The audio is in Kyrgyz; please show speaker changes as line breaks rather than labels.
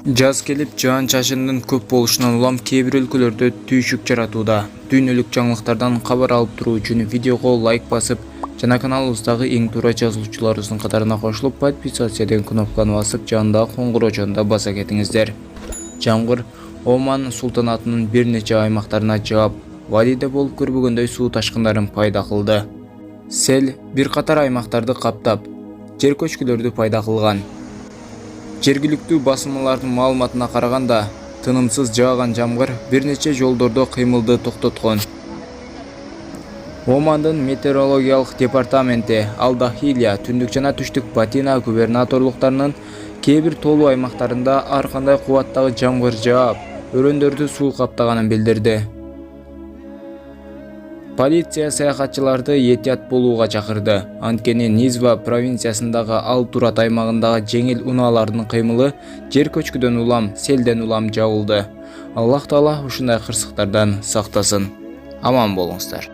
Жаз келип, жаан-чачындын көп болушунан улам кээ бир өлкөлөрдө түйшүк жаратууда. Дүйнөлүк жаңылыктардан кабар алып туруу үчүн видеого лайк басып, жана каналыбыздагы эң туура жазылуучуларыбыздын катарына кошулуп, подписаться деген кнопканы басып, жанындагы коңгуроочону да баса кетиңиздер. Жамгыр Оман султанатынын бир нече аймактарына жаап, Вадиде болуп көрбөгөндөй суу ташкындарын пайда кылды. Сел бир катар аймактарды каптап, жер көчкүлөрдү пайда кылган. Жергиликтүү басылмалардын маалыматына караганда, тынымсыз жааган жамгыр бир нече жолдордо кыймылды токтоткон. Омандын метеорологиялык департаменти Ал-Дахилия, түндүк жана түштүк Батина губернаторлуктарынын кээ бир тоолуу аймактарында ар кандай кубаттагы жамгыр жаап, өрөөндөрдү суу каптаганын билдирди. Полиция саякатчыларды этият болууга чакырды. Анткени Низва провинциясындагы Ал-Турат аймагындагы жеңил унаалардын кыймылы жер көчкүдөн улам, селден улам жабылды. Аллах Таала ушундай кырсыктардан сактасын. Аман болуңуздар.